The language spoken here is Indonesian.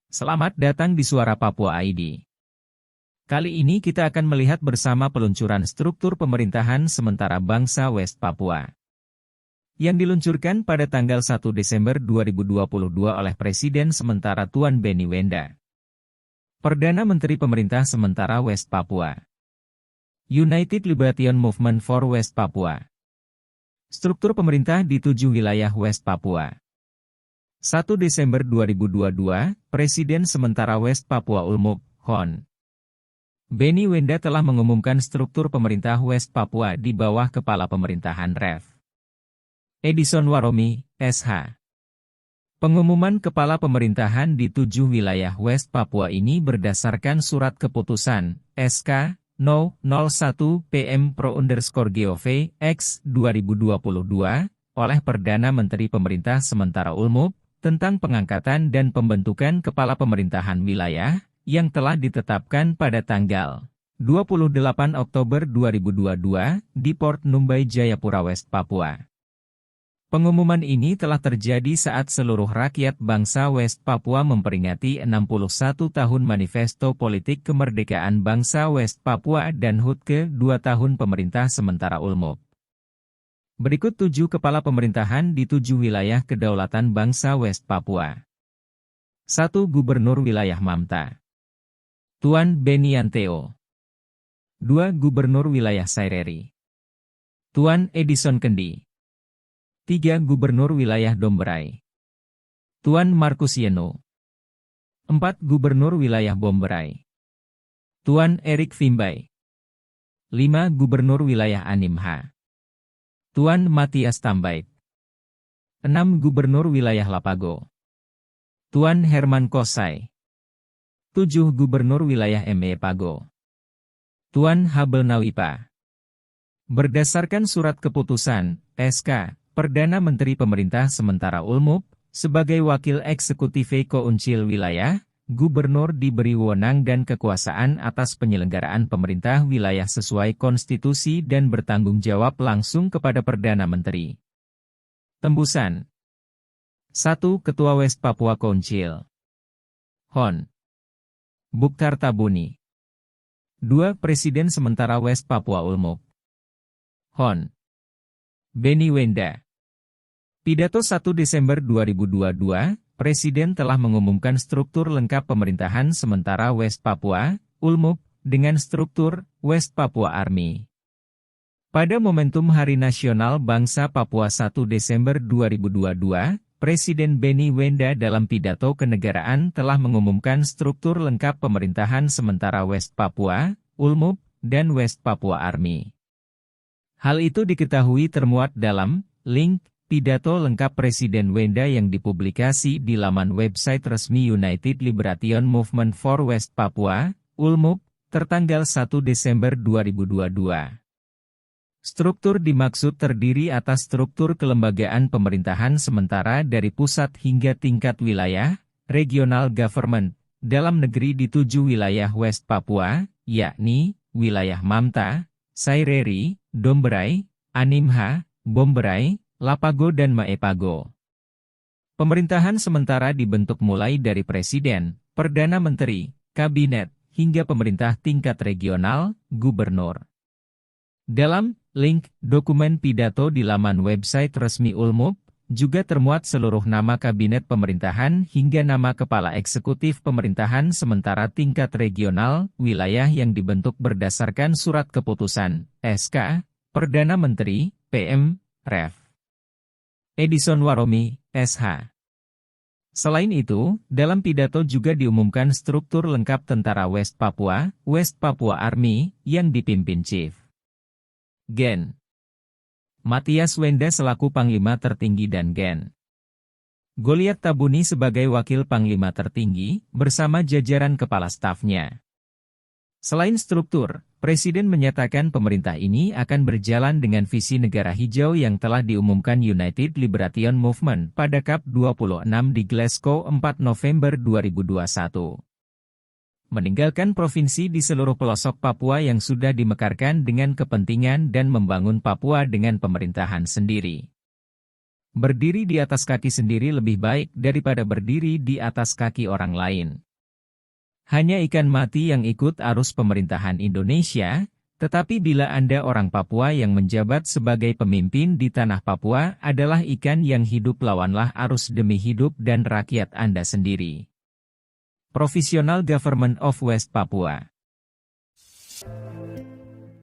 Selamat datang di Suara Papua ID. Kali ini kita akan melihat bersama peluncuran struktur pemerintahan sementara bangsa West Papua yang diluncurkan pada tanggal 1 Desember 2022 oleh Presiden sementara Tuan Benny Wenda, Perdana Menteri Pemerintah Sementara West Papua, United Liberation Movement for West Papua. Struktur pemerintah di 7 wilayah West Papua. 1 Desember 2022, Presiden sementara West Papua Ulmup, Hon. Benny Wenda telah mengumumkan struktur pemerintah West Papua di bawah Kepala Pemerintahan Rev. Edison Waromi, SH. Pengumuman Kepala Pemerintahan di 7 wilayah West Papua ini berdasarkan Surat Keputusan, SK, No. 01 PM Pro_GOV, X 2022, oleh Perdana Menteri Pemerintah Sementara Ulmup, tentang pengangkatan dan pembentukan Kepala Pemerintahan Wilayah, yang telah ditetapkan pada tanggal 28 Oktober 2022 di Port Numbai Jayapura West Papua. Pengumuman ini telah terjadi saat seluruh rakyat bangsa West Papua memperingati 61 tahun Manifesto Politik Kemerdekaan Bangsa West Papua dan HUT ke-2 tahun Pemerintah Sementara Ulmup. Berikut 7 kepala pemerintahan di 7 wilayah kedaulatan bangsa West Papua. 1. Gubernur Wilayah Mamta, Tuan Benny Anteo. 2. Gubernur Wilayah Saireri, Tuan Edison Kendi. 3. Gubernur Wilayah Domberai, Tuan Markus Yeno. 4. Gubernur Wilayah Bomberai, Tuan Erik Vimbai. 5. Gubernur Wilayah Animha, Tuan Matias Tambait. 6. Gubernur Wilayah Lapago, Tuan Herman Kosai. 7. Gubernur Wilayah ME Pago, Tuan Habel Nawipa. Berdasarkan Surat Keputusan, SK, Perdana Menteri Pemerintah Sementara Ulmup, sebagai Wakil Eksekutif Kouncil Wilayah, Gubernur diberi wewenang dan kekuasaan atas penyelenggaraan pemerintah wilayah sesuai konstitusi dan bertanggung jawab langsung kepada Perdana Menteri. Tembusan. 1. Ketua West Papua Council, Hon. Bukhtar Tabuni. 2. Presiden sementara West Papua Ulmup, Hon. Benny Wenda. Pidato 1 Desember 2022, Presiden telah mengumumkan struktur lengkap pemerintahan sementara West Papua, Ulmup, dengan struktur West Papua Army. Pada momentum Hari Nasional Bangsa Papua 1 Desember 2022, Presiden Benny Wenda dalam pidato kenegaraan telah mengumumkan struktur lengkap pemerintahan sementara West Papua, Ulmup, dan West Papua Army. Hal itu diketahui termuat dalam link pidato lengkap Presiden Wenda yang dipublikasi di laman website resmi United Liberation Movement for West Papua, Ulmup, tertanggal 1 Desember 2022. Struktur dimaksud terdiri atas struktur kelembagaan pemerintahan sementara dari pusat hingga tingkat wilayah, regional government, dalam negeri di 7 wilayah West Papua, yakni, wilayah Mamta, Saireri, Domberai, Animha, Bomberai, Lapago dan Maepago. Pemerintahan sementara dibentuk mulai dari Presiden, Perdana Menteri, Kabinet, hingga pemerintah tingkat regional, Gubernur. Dalam link dokumen pidato di laman website resmi Ulmup, juga termuat seluruh nama Kabinet Pemerintahan hingga nama Kepala Eksekutif Pemerintahan sementara tingkat regional, wilayah yang dibentuk berdasarkan Surat Keputusan, SK, Perdana Menteri, PM, Rev. Edison Waromi, SH. Selain itu, dalam pidato juga diumumkan struktur lengkap tentara West Papua Army, yang dipimpin Chief Gen. Matias Wenda selaku Panglima Tertinggi dan Gen. Goliat Tabuni sebagai Wakil Panglima Tertinggi, bersama jajaran kepala stafnya. Selain struktur, Presiden menyatakan pemerintah ini akan berjalan dengan visi negara hijau yang telah diumumkan United Liberation Movement pada COP26 di Glasgow 4 November 2021. Meninggalkan provinsi di seluruh pelosok Papua yang sudah dimekarkan dengan kepentingan dan membangun Papua dengan pemerintahan sendiri. Berdiri di atas kaki sendiri lebih baik daripada berdiri di atas kaki orang lain. Hanya ikan mati yang ikut arus pemerintahan Indonesia, tetapi bila Anda orang Papua yang menjabat sebagai pemimpin di tanah Papua adalah ikan yang hidup, lawanlah arus demi hidup dan rakyat Anda sendiri. Provisional Government of West Papua.